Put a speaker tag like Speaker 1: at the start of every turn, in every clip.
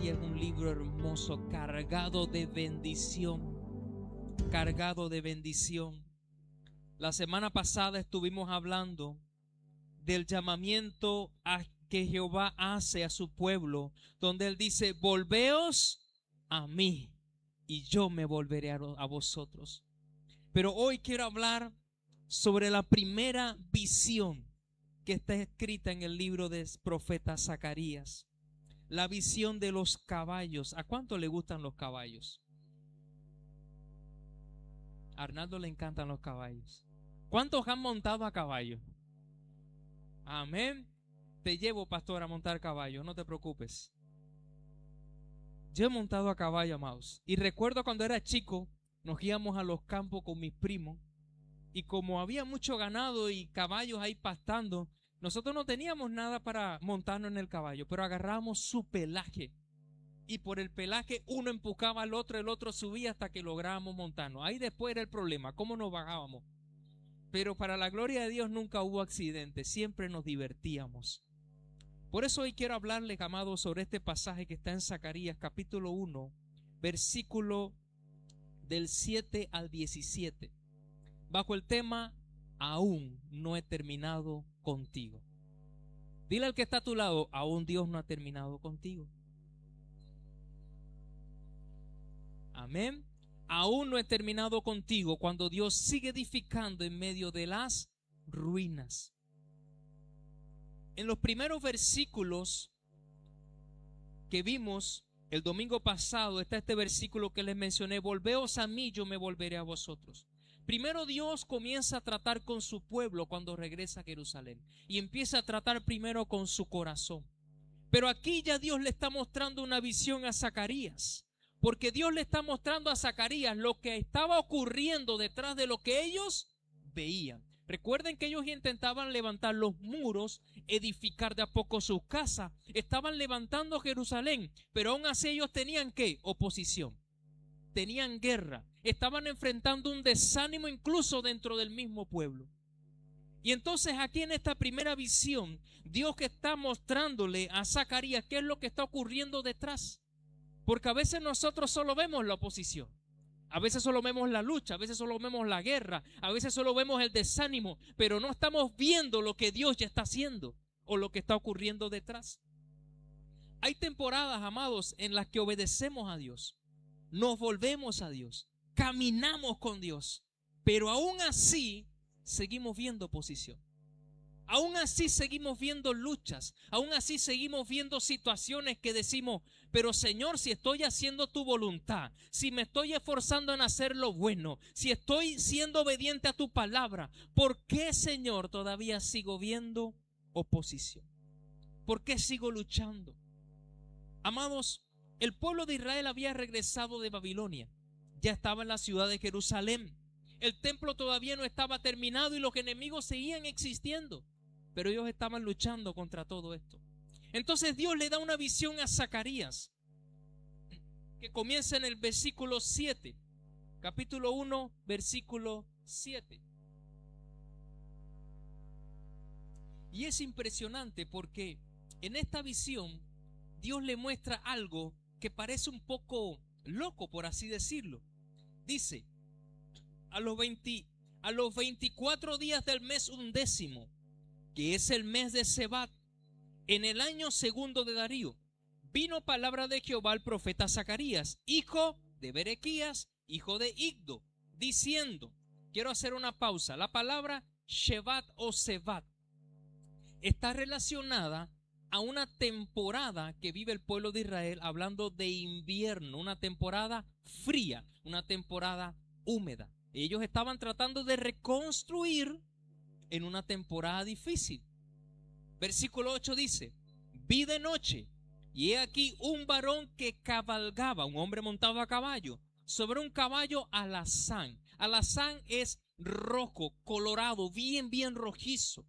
Speaker 1: Zacarías es un libro hermoso, cargado de bendición. Cargado de bendición. La semana pasada estuvimos hablando del llamamiento que Jehová hace a su pueblo, donde Él dice: volveos a mí y yo me volveré a vosotros. Pero hoy quiero hablar sobre la primera visión que está escrita en el libro del profeta Zacarías. La visión de los caballos. ¿A cuánto le gustan los caballos? A Arnaldo le encantan los caballos. ¿Cuántos han montado a caballo? Amén. Te llevo, pastor, a montar caballo, no te preocupes. Yo he montado a caballo, amados. Y recuerdo cuando era chico, nos íbamos a los campos con mis primos. Y como había mucho ganado y caballos ahí pastando, nosotros no teníamos nada para montarnos en el caballo, pero agarrábamos su pelaje. Y por el pelaje uno empujaba al otro, el otro subía hasta que lográbamos montarnos. Ahí después era el problema, cómo nos bajábamos. Pero para la gloria de Dios nunca hubo accidentes, siempre nos divertíamos. Por eso hoy quiero hablarles, amados, sobre este pasaje que está en Zacarías capítulo 1, versículo del 7 al 17, bajo el tema: aún no he terminado contigo. Dile al que está a tu lado: aún Dios no ha terminado contigo. Amén. Aún no he terminado contigo, cuando Dios sigue edificando en medio de las ruinas. En los primeros versículos que vimos el domingo pasado está este versículo que les mencioné: volveos a mí, yo me volveré a vosotros. Primero Dios comienza a tratar con su pueblo cuando regresa a Jerusalén, y empieza a tratar primero con su corazón. Pero aquí ya Dios le está mostrando una visión a Zacarías, porque Dios le está mostrando a Zacarías lo que estaba ocurriendo detrás de lo que ellos veían. Recuerden que ellos intentaban levantar los muros, edificar de a poco sus casas, estaban levantando Jerusalén, pero aún así ellos tenían ¿qué? Oposición, tenían guerra, estaban enfrentando un desánimo incluso dentro del mismo pueblo. Y entonces aquí en esta primera visión, Dios que está mostrándole a Zacarías qué es lo que está ocurriendo detrás. Porque a veces nosotros solo vemos la oposición, a veces solo vemos la lucha, a veces solo vemos la guerra, a veces solo vemos el desánimo, pero no estamos viendo lo que Dios ya está haciendo o lo que está ocurriendo detrás. Hay temporadas, amados, en las que obedecemos a Dios, nos volvemos a Dios, caminamos con Dios, pero aún así seguimos viendo oposición. Aún así seguimos viendo luchas, aún así seguimos viendo situaciones que decimos: pero Señor, si estoy haciendo tu voluntad, si me estoy esforzando en hacer lo bueno, si estoy siendo obediente a tu palabra, ¿por qué, Señor, todavía sigo viendo oposición? ¿Por qué sigo luchando? Amados, el pueblo de Israel había regresado de Babilonia, ya estaba en la ciudad de Jerusalén. El templo todavía no estaba terminado y los enemigos seguían existiendo, pero ellos estaban luchando contra todo esto. Entonces Dios le da una visión a Zacarías, que comienza en el versículo 7, capítulo 1, versículo 7. Y es impresionante porque en esta visión Dios le muestra algo que parece un poco loco, por así decirlo. Dice: a los 24 días del mes 11, que es el mes de Sebat, en el año segundo de Darío, vino palabra de Jehová al profeta Zacarías, hijo de Berequías, hijo de Iddo, diciendo... Quiero hacer una pausa. La palabra Shevat o Sebat está relacionada a una temporada que vive el pueblo de Israel, hablando de invierno, una temporada fría, una temporada húmeda. Ellos estaban tratando de reconstruir en una temporada difícil. Versículo 8 dice: vi de noche, y he aquí un varón que cabalgaba, un hombre montado a caballo, sobre un caballo alazán. Alazán es rojo, colorado, bien rojizo,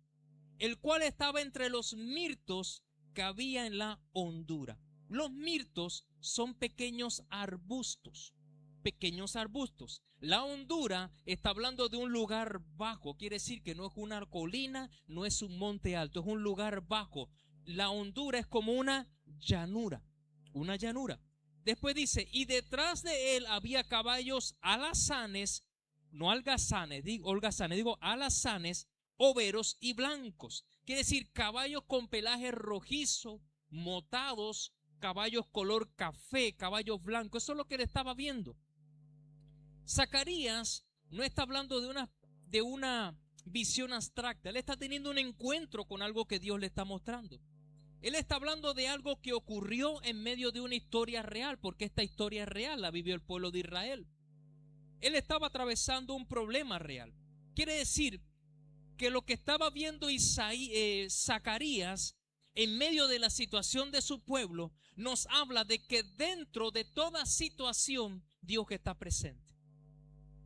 Speaker 1: el cual estaba entre los mirtos que había en la hondura. Los mirtos son pequeños arbustos. La hondura está hablando de un lugar bajo, quiere decir que no es una colina, no es un monte alto, es un lugar bajo. La hondura es como una llanura. una llanura. Después dice, y detrás de él había caballos alazanes, no algazanes, digo alazanes, overos y blancos. Quiere decir caballos con pelaje rojizo, motados, caballos color café, caballos blancos. Eso es lo que él estaba viendo. Zacarías no está hablando de una visión abstracta. Él está teniendo un encuentro con algo que Dios le está mostrando. Él está hablando de algo que ocurrió en medio de una historia real, porque esta historia es real, la vivió el pueblo de Israel. Él estaba atravesando un problema real. Quiere decir que lo que estaba viendo Zacarías en medio de la situación de su pueblo nos habla de que dentro de toda situación Dios está presente.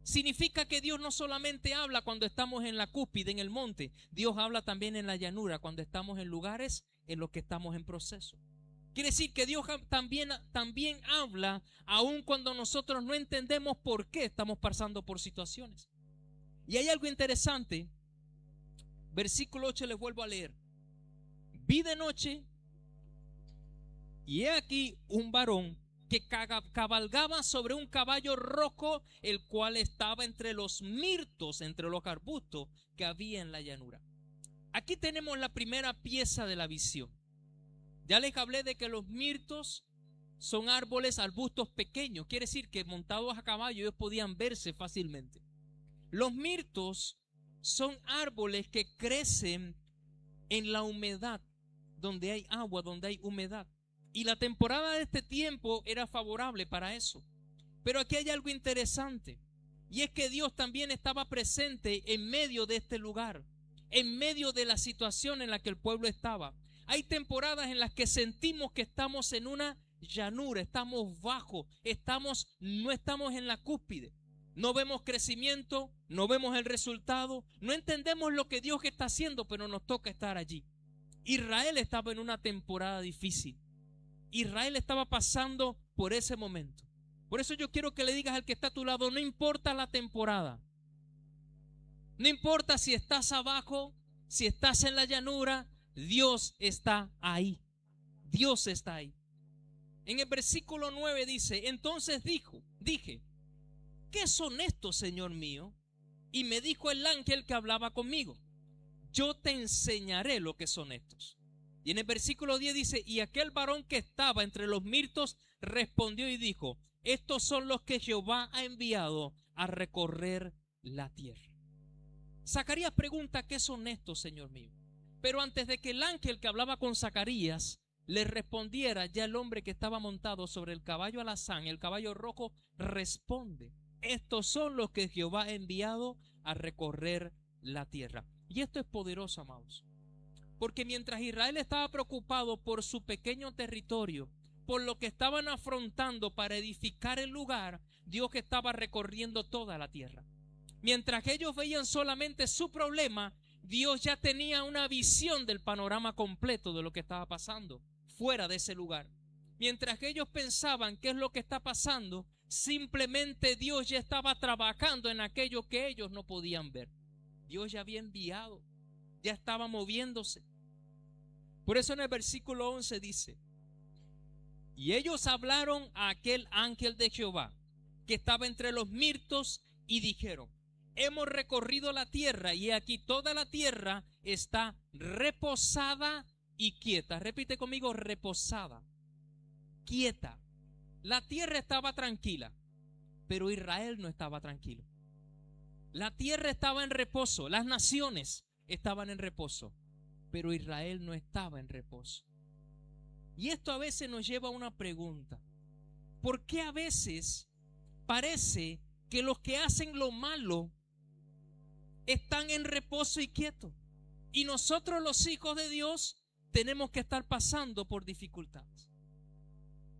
Speaker 1: Significa que Dios no solamente habla cuando estamos en la cúspide, en el monte. Dios habla también en la llanura, cuando estamos en lugares en los que estamos en proceso. Quiere decir que Dios también habla aun cuando nosotros no entendemos por qué estamos pasando por situaciones. Y hay algo interesante. Versículo 8 les vuelvo a leer. Vi de noche y he aquí un varón que cabalgaba sobre un caballo rojo, el cual estaba entre los mirtos, entre los arbustos que había en la llanura. Aquí tenemos la primera pieza de la visión. Ya les hablé de que los mirtos son árboles, arbustos pequeños. Quiere decir que montados a caballo ellos podían verse fácilmente. Los mirtos son árboles que crecen en la humedad, donde hay agua, donde hay humedad. Y la temporada de este tiempo era favorable para eso. Pero aquí hay algo interesante. Y es que Dios también estaba presente en medio de este lugar, en medio de la situación en la que el pueblo estaba. Hay temporadas en las que sentimos que estamos en una llanura, estamos bajos, no estamos en la cúspide. No vemos crecimiento, no vemos el resultado, no entendemos lo que Dios está haciendo, pero nos toca estar allí. Israel estaba en una temporada difícil. Israel estaba pasando por ese momento. Por eso yo quiero que le digas al que está a tu lado, no importa la temporada. No importa si estás abajo, si estás en la llanura, Dios está ahí. Dios está ahí. En el versículo 9 dice, entonces dije, ¿qué son estos, Señor mío? Y me dijo el ángel que hablaba conmigo, yo te enseñaré lo que son estos. Y en el versículo 10 dice, y aquel varón que estaba entre los mirtos respondió y dijo, estos son los que Jehová ha enviado a recorrer la tierra. Zacarías pregunta, ¿qué son estos, Señor mío? Pero antes de que el ángel que hablaba con Zacarías le respondiera, ya el hombre que estaba montado sobre el caballo alazán, el caballo rojo, responde, estos son los que Jehová ha enviado a recorrer la tierra. Y esto es poderoso, amados. Porque mientras Israel estaba preocupado por su pequeño territorio, por lo que estaban afrontando para edificar el lugar, Dios estaba recorriendo toda la tierra. Mientras ellos veían solamente su problema, Dios ya tenía una visión del panorama completo de lo que estaba pasando fuera de ese lugar. Mientras ellos pensaban qué es lo que está pasando, simplemente Dios ya estaba trabajando en aquello que ellos no podían ver. Dios ya había enviado, ya estaba moviéndose. Por eso en el versículo 11 dice, y ellos hablaron a aquel ángel de Jehová que estaba entre los mirtos y dijeron, hemos recorrido la tierra y aquí toda la tierra está reposada y quieta. Repite conmigo, reposada, quieta. La tierra estaba tranquila, pero Israel no estaba tranquilo. La tierra estaba en reposo, las naciones estaban en reposo, pero Israel no estaba en reposo. Y esto a veces nos lleva a una pregunta. ¿Por qué a veces parece que los que hacen lo malo están en reposo y quietos? Y nosotros los hijos de Dios tenemos que estar pasando por dificultades.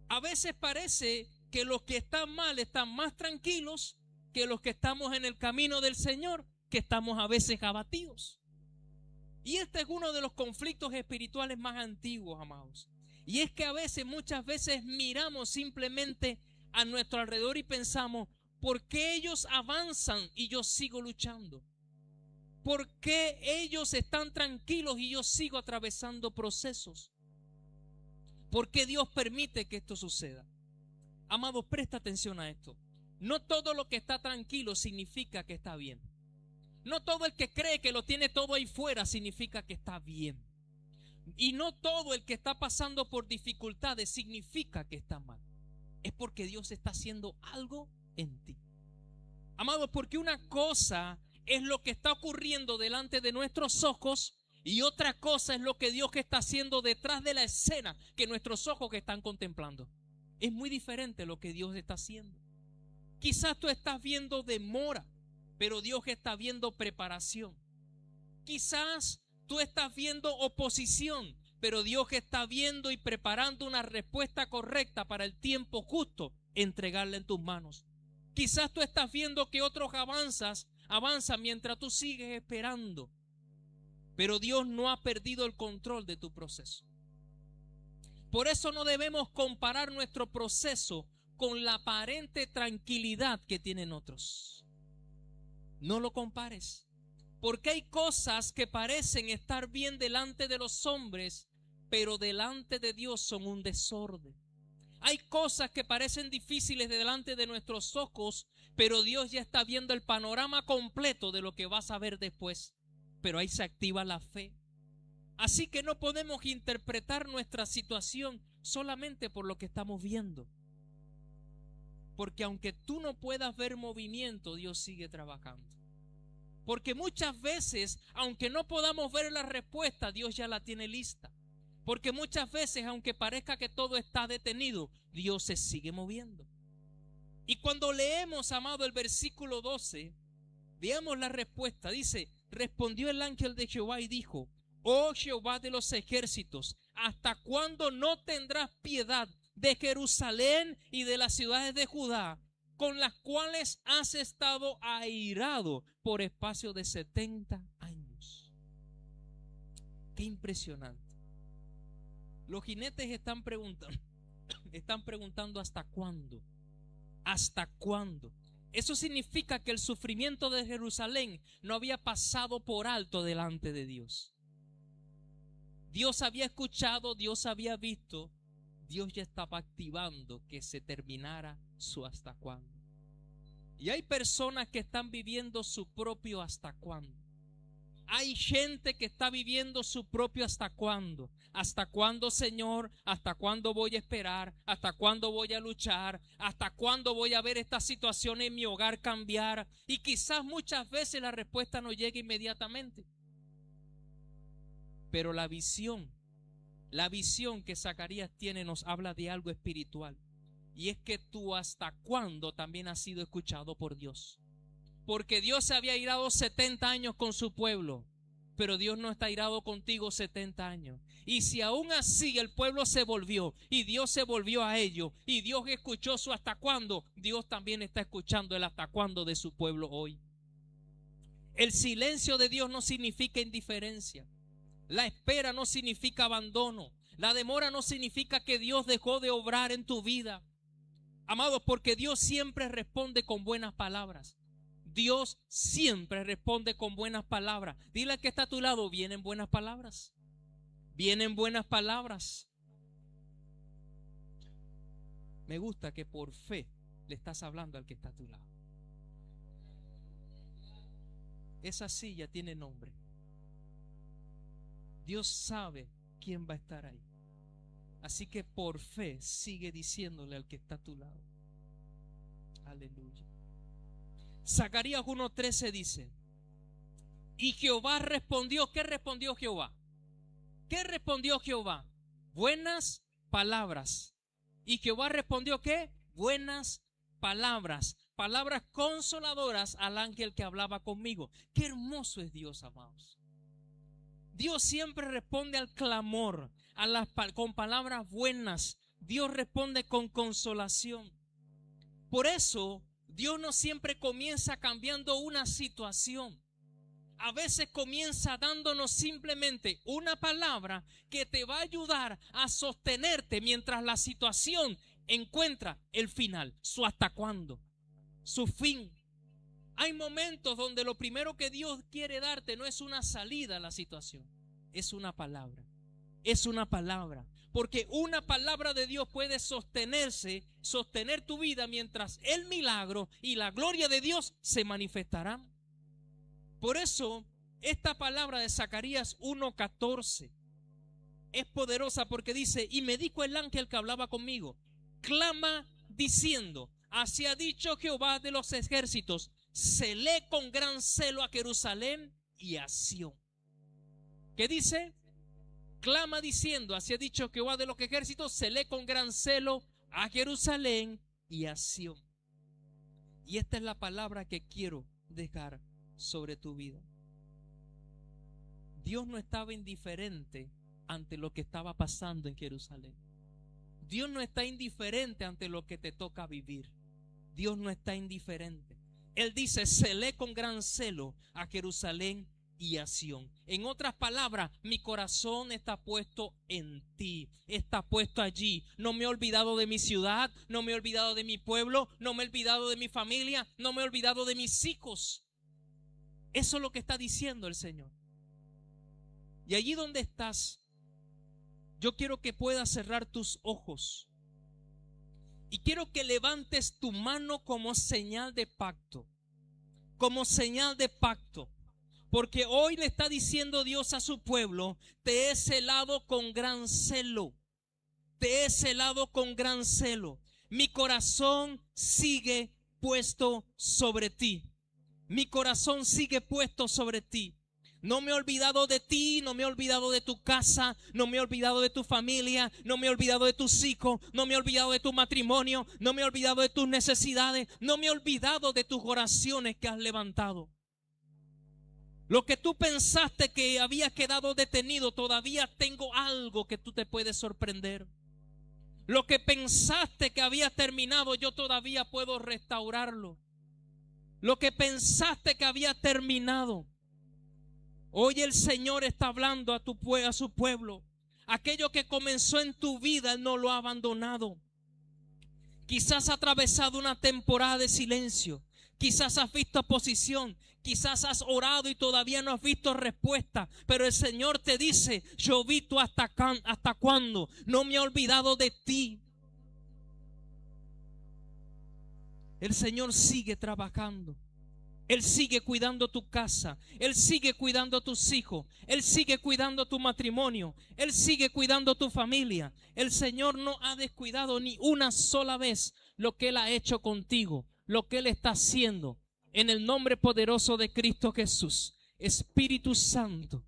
Speaker 1: A veces parece que los que están mal están más tranquilos que los que estamos en el camino del Señor, que estamos a veces abatidos. Y este es uno de los conflictos espirituales más antiguos, amados. Y es que muchas veces miramos simplemente a nuestro alrededor y pensamos, ¿por qué ellos avanzan y yo sigo luchando? ¿Por qué ellos están tranquilos y yo sigo atravesando procesos? ¿Por qué Dios permite que esto suceda? Amados, presta atención a esto. No todo lo que está tranquilo significa que está bien. No todo el que cree que lo tiene todo ahí fuera significa que está bien. Y no todo el que está pasando por dificultades significa que está mal. Es porque Dios está haciendo algo en ti. Amados, porque una cosa es lo que está ocurriendo delante de nuestros ojos y otra cosa es lo que Dios está haciendo detrás de la escena que nuestros ojos están contemplando. Es muy diferente lo que Dios está haciendo. Quizás tú estás viendo demora, pero Dios está viendo preparación. Quizás tú estás viendo oposición, pero Dios está viendo y preparando una respuesta correcta para el tiempo justo, entregarla en tus manos. Quizás tú estás viendo que otros avanzan mientras tú sigues esperando, pero Dios no ha perdido el control de tu proceso. Por eso no debemos comparar nuestro proceso con la aparente tranquilidad que tienen otros. No lo compares, porque hay cosas que parecen estar bien delante de los hombres, pero delante de Dios son un desorden. Hay cosas que parecen difíciles delante de nuestros ojos, pero Dios ya está viendo el panorama completo de lo que vas a ver después. Pero ahí se activa la fe. Así que no podemos interpretar nuestra situación solamente por lo que estamos viendo. Porque aunque tú no puedas ver movimiento, Dios sigue trabajando. Porque muchas veces, aunque no podamos ver la respuesta, Dios ya la tiene lista. Porque muchas veces, aunque parezca que todo está detenido, Dios se sigue moviendo. Y cuando leemos, amado, el versículo 12, veamos la respuesta. Dice, respondió el ángel de Jehová y dijo, oh Jehová de los ejércitos, ¿hasta cuándo no tendrás piedad de Jerusalén y de las ciudades de Judá, con las cuales has estado airado por espacio de 70 años? Qué impresionante. Los jinetes están preguntando ¿hasta cuándo? ¿Hasta cuándo? Eso significa que el sufrimiento de Jerusalén no había pasado por alto delante de Dios. Dios había escuchado, Dios había visto, Dios ya estaba activando que se terminara su hasta cuándo. Y hay personas que están viviendo su propio hasta cuándo. Hay gente que está viviendo su propio hasta cuándo. ¿Hasta cuándo, Señor? ¿Hasta cuándo voy a esperar? ¿Hasta cuándo voy a luchar? ¿Hasta cuándo voy a ver esta situación en mi hogar cambiar? Y quizás muchas veces la respuesta no llegue inmediatamente. Pero la visión que Zacarías tiene nos habla de algo espiritual. Y es que tú hasta cuándo también has sido escuchado por Dios. Porque Dios se había irado 70 años con su pueblo, pero Dios no está irado contigo 70 años. Y si aún así el pueblo se volvió y Dios se volvió a ellos y Dios escuchó su hasta cuándo, Dios también está escuchando el hasta cuándo de su pueblo hoy. El silencio de Dios no significa indiferencia. La espera no significa abandono. La demora no significa que Dios dejó de obrar en tu vida. Amados, porque Dios siempre responde con buenas palabras. Dios siempre responde con buenas palabras. Dile al que está a tu lado, vienen buenas palabras. Vienen buenas palabras. Me gusta que por fe le estás hablando al que está a tu lado. Esa silla tiene nombre. Dios sabe quién va a estar ahí. Así que por fe sigue diciéndole al que está a tu lado. Aleluya. Zacarías 1:13 dice, y Jehová respondió. ¿Qué respondió Jehová? ¿Qué respondió Jehová? Buenas palabras. ¿Y Jehová respondió qué? Buenas palabras. Palabras consoladoras al ángel que hablaba conmigo. Qué hermoso es Dios, amados. Dios siempre responde al clamor, con palabras buenas. Dios responde con consolación. Por eso, Dios no siempre comienza cambiando una situación. A veces comienza dándonos simplemente una palabra que te va a ayudar a sostenerte mientras la situación encuentra el final, su hasta cuándo, su fin. Hay momentos donde lo primero que Dios quiere darte no es una salida a la situación, es una palabra. es una palabra. Porque una palabra de Dios puede sostener tu vida mientras el milagro y la gloria de Dios se manifestarán. Por eso, esta palabra de Zacarías 1:14 es poderosa porque dice: y me dijo el ángel que hablaba conmigo, clama diciendo, así ha dicho Jehová de los ejércitos, celé con gran celo a Jerusalén y a Sión. ¿Qué dice? Clama diciendo, así ha dicho Jehová de los ejércitos, celé con gran celo a Jerusalén y a Sión. Y esta es la palabra que quiero dejar sobre tu vida. Dios no estaba indiferente ante lo que estaba pasando en Jerusalén. Dios no está indiferente ante lo que te toca vivir. Dios no está indiferente. Él dice, celé con gran celo a Jerusalén y a Sión. En otras palabras, mi corazón está puesto en ti, está puesto allí. No me he olvidado de mi ciudad, no me he olvidado de mi pueblo, no me he olvidado de mi familia, no me he olvidado de mis hijos. Eso es lo que está diciendo el Señor. Y allí donde estás, yo quiero que puedas cerrar tus ojos y quiero que levantes tu mano como señal de pacto, como señal de pacto. Porque hoy le está diciendo Dios a su pueblo, te he celado con gran celo, te he celado con gran celo. Mi corazón sigue puesto sobre ti, mi corazón sigue puesto sobre ti. No me he olvidado de ti, no me he olvidado de tu casa, no me he olvidado de tu familia, no me he olvidado de tus hijos, no me he olvidado de tu matrimonio, no me he olvidado de tus necesidades, no me he olvidado de tus oraciones que has levantado. Lo que tú pensaste que había quedado detenido, todavía tengo algo que tú te puedes sorprender. Lo que pensaste que había terminado, yo todavía puedo restaurarlo. Lo que pensaste que había terminado, hoy el Señor está hablando a su pueblo. Aquello que comenzó en tu vida, Él no lo ha abandonado. Quizás has atravesado una temporada de silencio. Quizás has visto oposición. Quizás has orado y todavía no has visto respuesta. Pero el Señor te dice, yo vi tú hasta cuándo. No me he olvidado de ti. El Señor sigue trabajando. Él sigue cuidando tu casa, Él sigue cuidando tus hijos, Él sigue cuidando tu matrimonio, Él sigue cuidando tu familia. El Señor no ha descuidado ni una sola vez lo que Él ha hecho contigo, lo que Él está haciendo. En el nombre poderoso de Cristo Jesús, Espíritu Santo,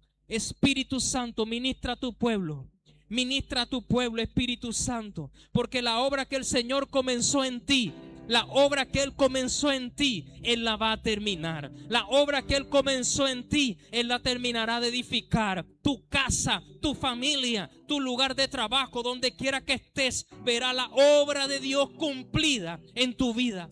Speaker 1: ministra a tu pueblo. Ministra a tu pueblo, Espíritu Santo, porque la obra que el Señor comenzó en ti, la obra que Él comenzó en ti, Él la va a terminar. La obra que Él comenzó en ti, Él la terminará de edificar. Tu casa, tu familia, tu lugar de trabajo, donde quiera que estés, verá la obra de Dios cumplida en tu vida.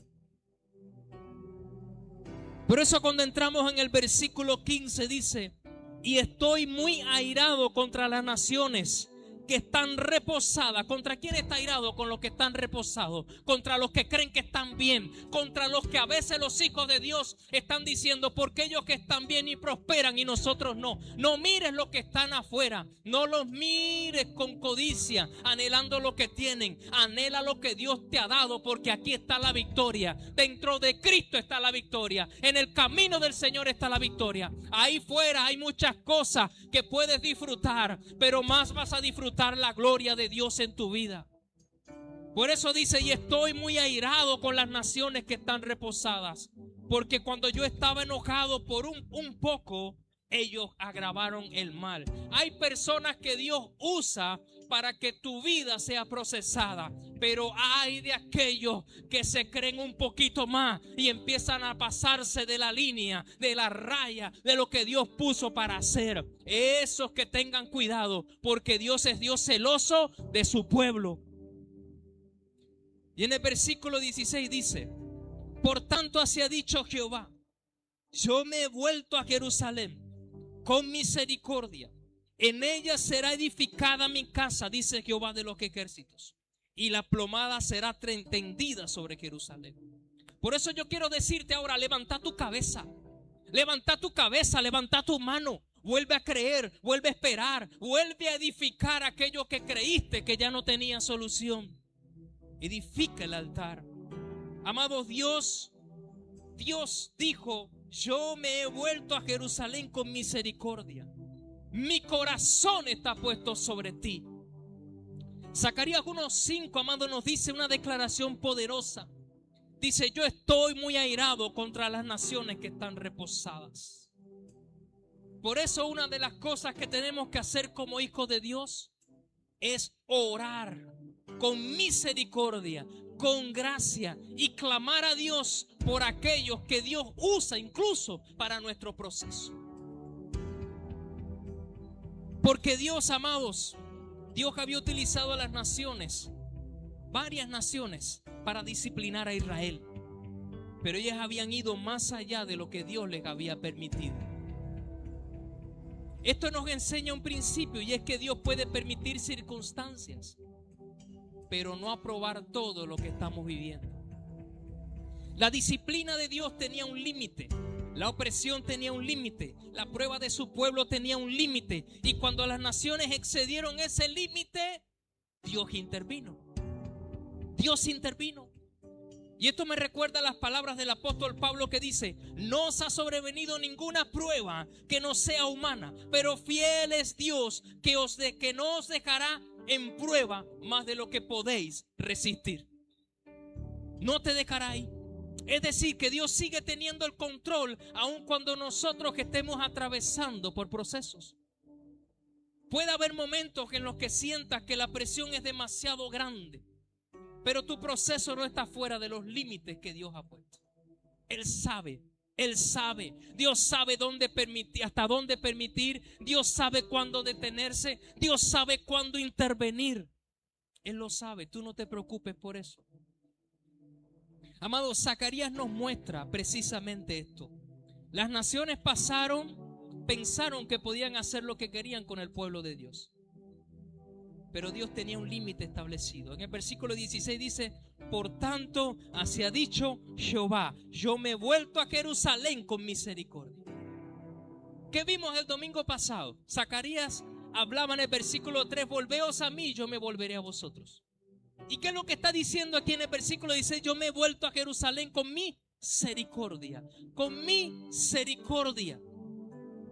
Speaker 1: Por eso cuando entramos en el versículo 15 dice, y estoy muy airado contra las naciones que están reposadas. ¿Contra quién está airado? Con los que están reposados, contra los que creen que están bien, contra los que a veces los hijos de Dios están diciendo, ¿por qué ellos que están bien y prosperan y nosotros no? No mires lo que están afuera, no los mires con codicia, anhelando lo que tienen. Anhela lo que Dios te ha dado, porque aquí está la victoria. Dentro de Cristo está la victoria, en el camino del Señor está la victoria. Ahí fuera hay muchas cosas que puedes disfrutar, pero más vas a disfrutar la gloria de Dios en tu vida. Por eso dice, y estoy muy airado con las naciones que están reposadas, porque cuando yo estaba enojado por un poco, ellos agravaron el mal. Hay personas que Dios usa para que tu vida sea procesada, pero hay de aquellos que se creen un poquito más y empiezan a pasarse de la línea, de la raya, de lo que Dios puso para hacer. Esos que tengan cuidado, porque Dios es Dios celoso de su pueblo. Y en el versículo 16 dice, por tanto así ha dicho Jehová, yo me he vuelto a Jerusalén con misericordia, en ella será edificada mi casa, dice Jehová de los ejércitos, y la plomada será tendida sobre Jerusalén. Por eso yo quiero decirte ahora, levanta tu cabeza, levanta tu cabeza, levanta tu mano. vuelve a creer, vuelve a esperar, vuelve a edificar aquello que creíste que ya no tenía solución. Edifica el altar. Amados, Dios dijo: yo me he vuelto a Jerusalén con misericordia. Mi corazón está puesto sobre ti. Zacarías 1:5, amado, nos dice una declaración poderosa. Dice: yo estoy muy airado contra las naciones que están reposadas. Por eso una de las cosas que tenemos que hacer como hijos de Dios es orar con misericordia, con gracia, y clamar a Dios por aquellos que Dios usa incluso para nuestro proceso. Porque Dios, amados, Dios había utilizado a las naciones, varias naciones, para disciplinar a Israel. Pero ellas habían ido más allá de lo que Dios les había permitido. Esto nos enseña un principio, y es que Dios puede permitir circunstancias, pero no aprobar todo lo que estamos viviendo. La disciplina de Dios tenía un límite. La opresión tenía un límite. La prueba de su pueblo tenía un límite. Y cuando las naciones excedieron ese límite, Dios intervino. Dios intervino. Y esto me recuerda las palabras del apóstol Pablo, que dice: no os ha sobrevenido ninguna prueba que no sea humana, pero fiel es Dios que no os dejará en prueba más de lo que podéis resistir. No te dejará ahí. Es decir, que Dios sigue teniendo el control aun cuando nosotros estemos atravesando por procesos. Puede haber momentos en los que sientas que la presión es demasiado grande, pero tu proceso no está fuera de los límites que Dios ha puesto. Él sabe. Dios sabe dónde permitir, hasta dónde permitir. Dios sabe cuándo detenerse. Dios sabe cuándo intervenir. Él lo sabe. Tú no te preocupes por eso. Amado, Zacarías nos muestra precisamente esto. Las naciones pensaron que podían hacer lo que querían con el pueblo de Dios. Pero Dios tenía un límite establecido. En el versículo 16 dice: por tanto, así ha dicho Jehová, yo me he vuelto a Jerusalén con misericordia. ¿Qué vimos el domingo pasado? Zacarías hablaba en el versículo 3: volveos a mí, yo me volveré a vosotros. ¿Y qué es lo que está diciendo aquí en el versículo 16? Yo me he vuelto a Jerusalén con misericordia. Con misericordia.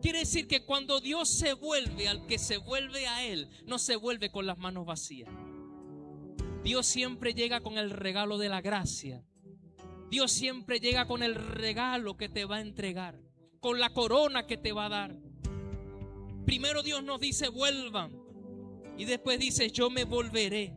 Speaker 1: Quiere decir que cuando Dios se vuelve al que se vuelve a Él, no se vuelve con las manos vacías. Dios siempre llega con el regalo de la gracia. Dios siempre llega con el regalo que te va a entregar, con la corona que te va a dar. Primero Dios nos dice: vuelvan, y después dice: yo me volveré.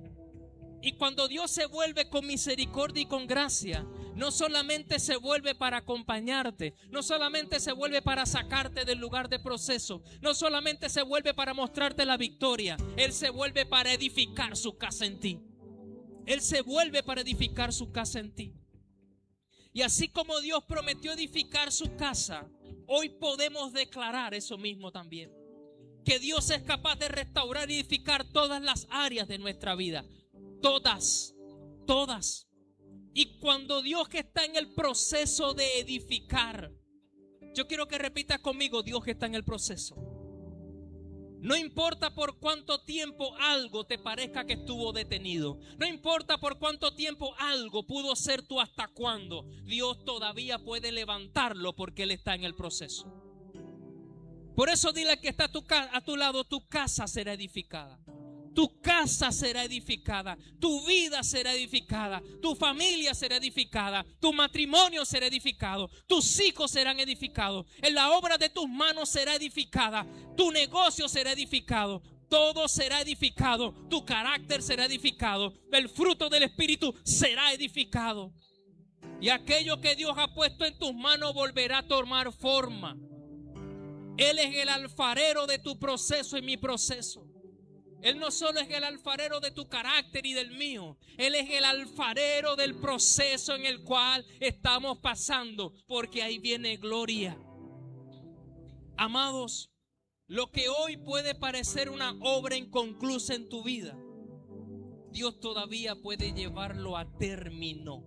Speaker 1: Y cuando Dios se vuelve con misericordia y con gracia, no solamente se vuelve para acompañarte, no solamente se vuelve para sacarte del lugar de proceso, no solamente se vuelve para mostrarte la victoria, Él se vuelve para edificar su casa en ti. Él se vuelve para edificar su casa en ti. Y así como Dios prometió edificar su casa, hoy podemos declarar eso mismo también. Que Dios es capaz de restaurar y edificar todas las áreas de nuestra vida. Todas. Y cuando Dios, que está en el proceso de edificar, yo quiero que repitas conmigo: Dios que está en el proceso. No importa por cuánto tiempo algo te parezca que estuvo detenido. No importa por cuánto tiempo algo pudo ser tu hasta cuándo. Dios todavía puede levantarlo porque Él está en el proceso. Por eso dile al que está a tu lado: tu casa será edificada. Tu casa será edificada, tu vida será edificada, tu familia será edificada, tu matrimonio será edificado, tus hijos serán edificados, en la obra de tus manos será edificada, tu negocio será edificado, todo será edificado, tu carácter será edificado, el fruto del Espíritu será edificado. Y aquello que Dios ha puesto en tus manos volverá a tomar forma. Él es el alfarero de tu proceso y mi proceso. Él no solo es el alfarero de tu carácter y del mío. Él es el alfarero del proceso en el cual estamos pasando, porque ahí viene gloria. Amados, lo que hoy puede parecer una obra inconclusa en tu vida, Dios todavía puede llevarlo a término.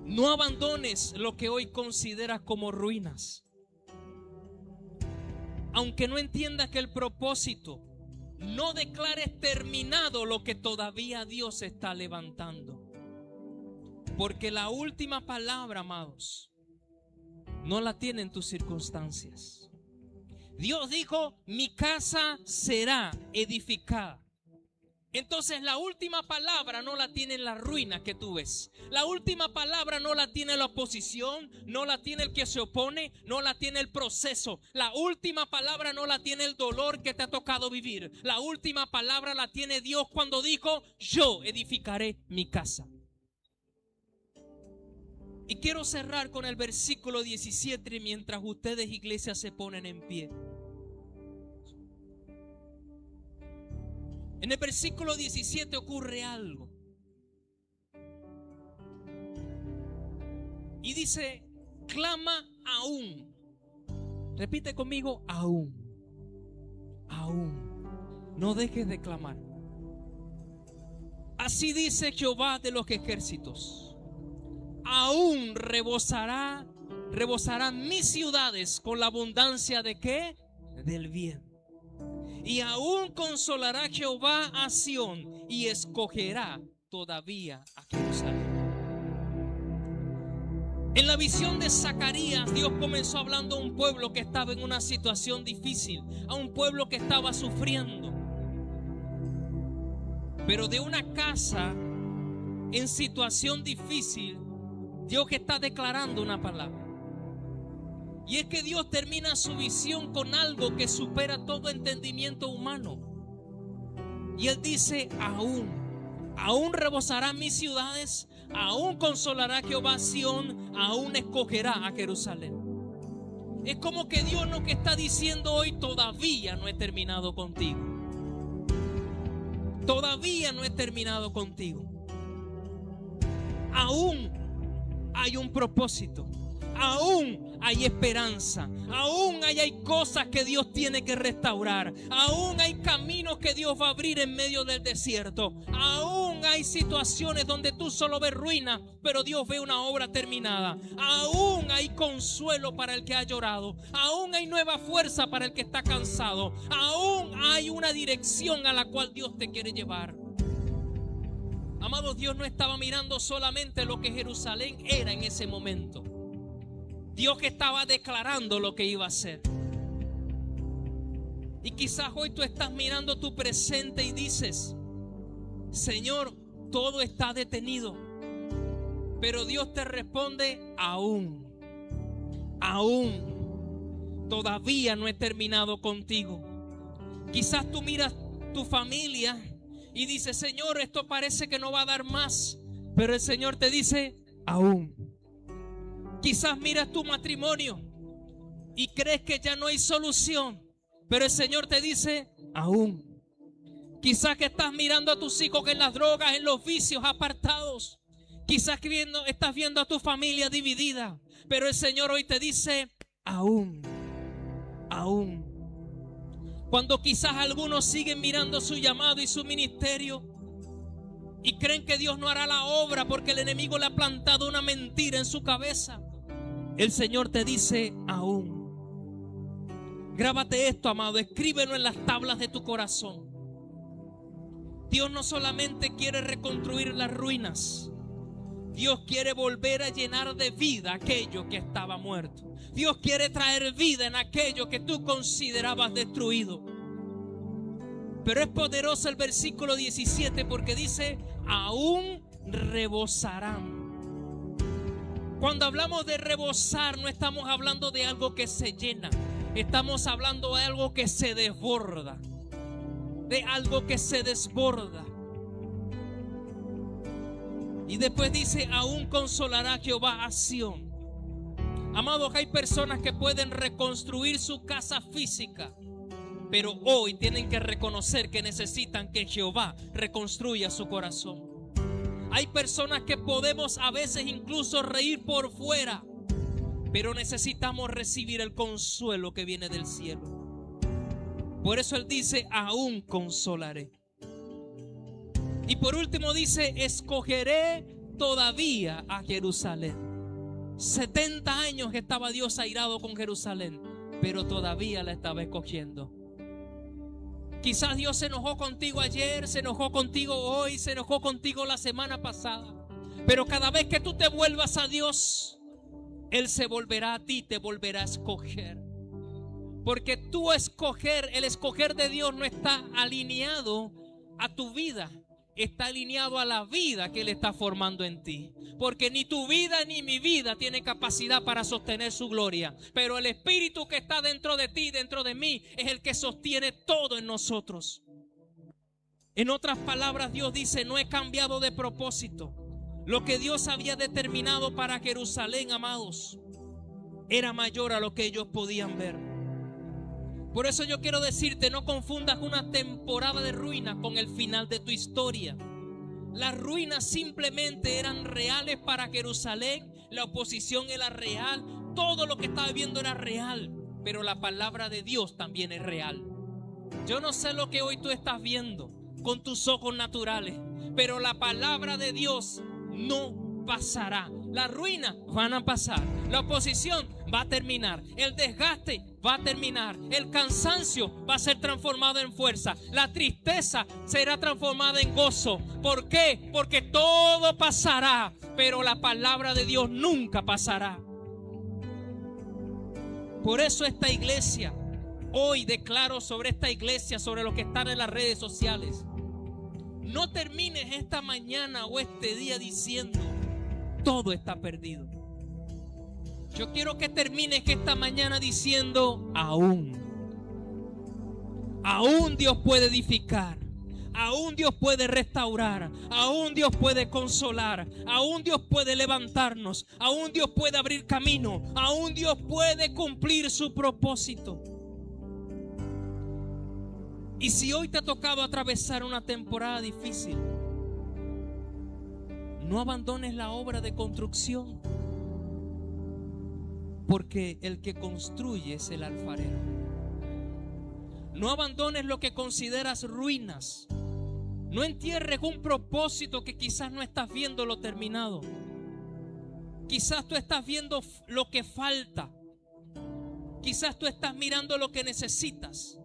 Speaker 1: No abandones lo que hoy consideras como ruinas. aunque no entiendas que el propósito, no declares terminado lo que todavía Dios está levantando. Porque la última palabra, amados, no la tienen tus circunstancias. Dios dijo, mi casa será edificada. Entonces la última palabra no la tiene la ruina que tú ves. La última palabra no la tiene la oposición, no la tiene el que se opone, no la tiene el proceso. La última palabra no la tiene el dolor que te ha tocado vivir. La última palabra la tiene Dios cuando dijo, yo edificaré mi casa. Y quiero cerrar con el versículo 17 mientras ustedes, iglesia, se ponen en pie. En el versículo 17 ocurre algo. Y dice, clama aún. Repite conmigo, aún. Aún. No dejes de clamar. Así dice Jehová de los ejércitos. Aún rebosarán mis ciudades con la abundancia de ¿qué? Del bien. Y aún consolará Jehová a Sión y escogerá todavía a Jerusalén. En la visión de Zacarías, Dios comenzó hablando a un pueblo que estaba en una situación difícil, a un pueblo que estaba sufriendo. Pero de una casa en situación difícil, Dios está declarando una palabra. Y es que Dios termina su visión con algo que supera todo entendimiento humano. Y Él dice, aún rebosarán mis ciudades, aún consolará Jehová a Sión, aún escogerá a Jerusalén. Es como que Dios lo que está diciendo hoy, todavía no he terminado contigo. Todavía no he terminado contigo. Aún hay un propósito. Aún hay esperanza. Aún hay cosas que Dios tiene que restaurar. Aún hay caminos que Dios va a abrir en medio del desierto. Aún hay situaciones donde tú solo ves ruina, pero Dios ve una obra terminada. Aún hay consuelo para el que ha llorado. Aún hay nueva fuerza para el que está cansado. Aún hay una dirección a la cual Dios te quiere llevar. Amados, Dios no estaba mirando solamente lo que Jerusalén era en ese momento. Dios que estaba declarando lo que iba a hacer. Y quizás hoy tú estás mirando tu presente y dices, Señor, todo está detenido. Pero Dios te responde, aún, todavía no he terminado contigo. Quizás tú miras tu familia y dices, Señor, esto parece que no va a dar más. Pero el Señor te dice, aún. Quizás miras tu matrimonio y crees que ya no hay solución, pero el Señor te dice, aún. Quizás que estás mirando a tus hijos en las drogas, en los vicios, apartados. Quizás que estás viendo a tu familia dividida, pero el Señor hoy te dice, aún. Cuando quizás algunos siguen mirando su llamado y su ministerio y creen que Dios no hará la obra porque el enemigo le ha plantado una mentira en su cabeza, el Señor te dice, aún. Grábate esto, amado, escríbelo en las tablas de tu corazón. Dios no solamente quiere reconstruir las ruinas, Dios quiere volver a llenar de vida aquello que estaba muerto. Dios quiere traer vida en aquello que tú considerabas destruido. Pero es poderoso el versículo 17 porque dice, aún rebosarán. Cuando hablamos de rebosar, no estamos hablando de algo que se llena. Estamos hablando de algo que se desborda. De algo que se desborda. Y después dice, aún consolará Jehová a Sión. Amados, hay personas que pueden reconstruir su casa física, pero hoy tienen que reconocer que necesitan que Jehová reconstruya su corazón. Hay personas que podemos a veces incluso reír por fuera, pero necesitamos recibir el consuelo que viene del cielo. Por eso Él dice, aún consolaré. Y por último dice, escogeré todavía a Jerusalén. 70 años estaba Dios airado con Jerusalén, pero todavía la estaba escogiendo. Quizás Dios se enojó contigo ayer, se enojó contigo hoy, se enojó contigo la semana pasada. Pero cada vez que tú te vuelvas a Dios, Él se volverá a ti, te volverá a escoger. Porque el escoger de Dios no está alineado a tu vida, está alineado a la vida que Él está formando en ti. Porque ni tu vida ni mi vida tiene capacidad para sostener su gloria. Pero el Espíritu que está dentro de ti, dentro de mí, es el que sostiene todo en nosotros. En otras palabras, Dios dice: no he cambiado de propósito. Lo que Dios había determinado para Jerusalén, amados, era mayor a lo que ellos podían ver. Por eso yo quiero decirte, no confundas una temporada de ruina con el final de tu historia. Las ruinas simplemente eran reales para Jerusalén, la oposición era real, todo lo que estaba viviendo era real, pero la palabra de Dios también es real. Yo no sé lo que hoy tú estás viendo con tus ojos naturales, pero la palabra de Dios no pasará. Las ruinas van a pasar, la oposición va a terminar, el desgaste va a terminar, el cansancio va a ser transformado en fuerza, la tristeza será transformada en gozo. ¿Por qué? Porque todo pasará, pero la palabra de Dios nunca pasará. Por eso esta iglesia, hoy declaro sobre esta iglesia, sobre lo que están en las redes sociales: no termines esta mañana o este día diciendo todo está perdido. Yo quiero que termines esta mañana diciendo: aún Dios puede edificar, aún Dios puede restaurar, aún Dios puede consolar, aún Dios puede levantarnos, aún Dios puede abrir camino, aún Dios puede cumplir su propósito. Y si hoy te ha tocado atravesar una temporada difícil, no abandones la obra de construcción, porque el que construye es el alfarero. No abandones lo que consideras ruinas. No entierres un propósito que quizás no estás viendo lo terminado. Quizás tú estás viendo lo que falta. Quizás tú estás mirando lo que necesitas.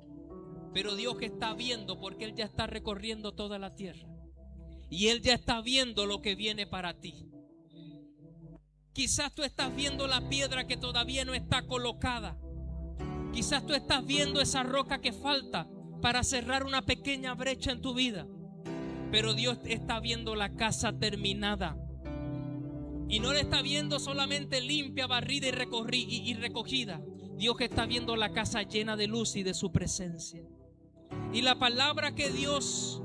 Speaker 1: Pero Dios está viendo, porque Él ya está recorriendo toda la tierra. Y Él ya está viendo lo que viene para ti. Quizás tú estás viendo la piedra que todavía no está colocada. Quizás tú estás viendo esa roca que falta para cerrar una pequeña brecha en tu vida. Pero Dios está viendo la casa terminada. Y no la está viendo solamente limpia, barrida y recogida. Dios está viendo la casa llena de luz y de su presencia. Y la palabra que Dios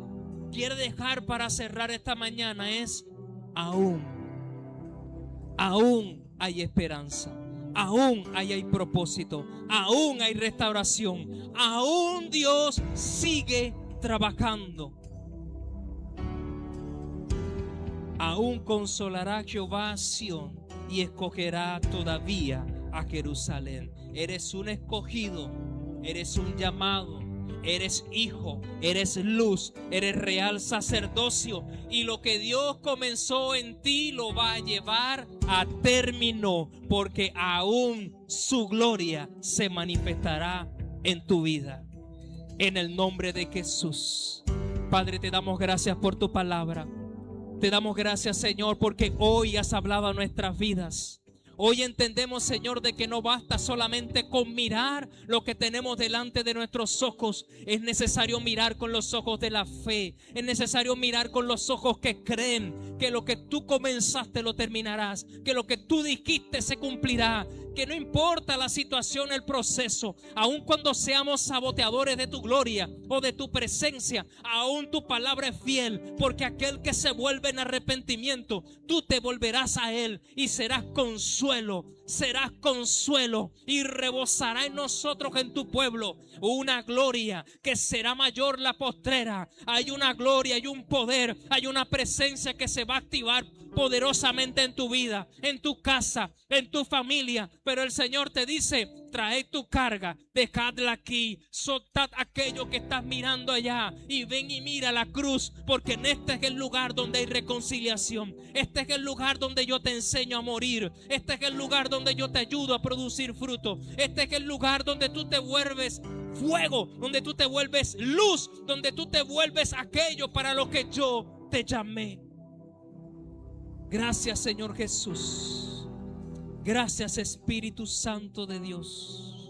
Speaker 1: quiere dejar para cerrar esta mañana es: aún hay esperanza, aún hay propósito, aún hay restauración, aún Dios sigue trabajando. Aún consolará Jehová a Sión y escogerá todavía a Jerusalén. Eres un escogido, eres un llamado, eres hijo, eres luz, eres real sacerdocio, y lo que Dios comenzó en ti lo va a llevar a término, porque aún su gloria se manifestará en tu vida. En el nombre de Jesús. Padre, te damos gracias por tu palabra. Te damos gracias, Señor, porque hoy has hablado a nuestras vidas. Hoy entendemos, Señor, de que no basta solamente con mirar lo que tenemos delante de nuestros ojos. Es necesario mirar con los ojos de la fe. Es necesario mirar con los ojos que creen que lo que tú comenzaste lo terminarás. Que lo que tú dijiste se cumplirá. Que no importa la situación, el proceso, aun cuando seamos saboteadores de tu gloria o de tu presencia, aún tu palabra es fiel, porque aquel que se vuelve en arrepentimiento, tú te volverás a él y serás consuelo y rebosará en nosotros, en tu pueblo, una gloria que será mayor la postrera. Hay una gloria, hay un poder, hay una presencia que se va a activar poderosamente en tu vida, en tu casa, en tu familia. Pero el Señor te dice: traed tu carga, dejadla aquí, soltad aquello que estás mirando allá y ven y mira la cruz, porque en este es el lugar donde hay reconciliación. Este es el lugar donde yo te enseño a morir. Este es el lugar donde donde yo te ayudo a producir fruto. Este es el lugar donde tú te vuelves fuego, donde tú te vuelves luz, donde tú te vuelves aquello para lo que yo te llamé. Gracias, Señor Jesús. Gracias, Espíritu Santo de Dios.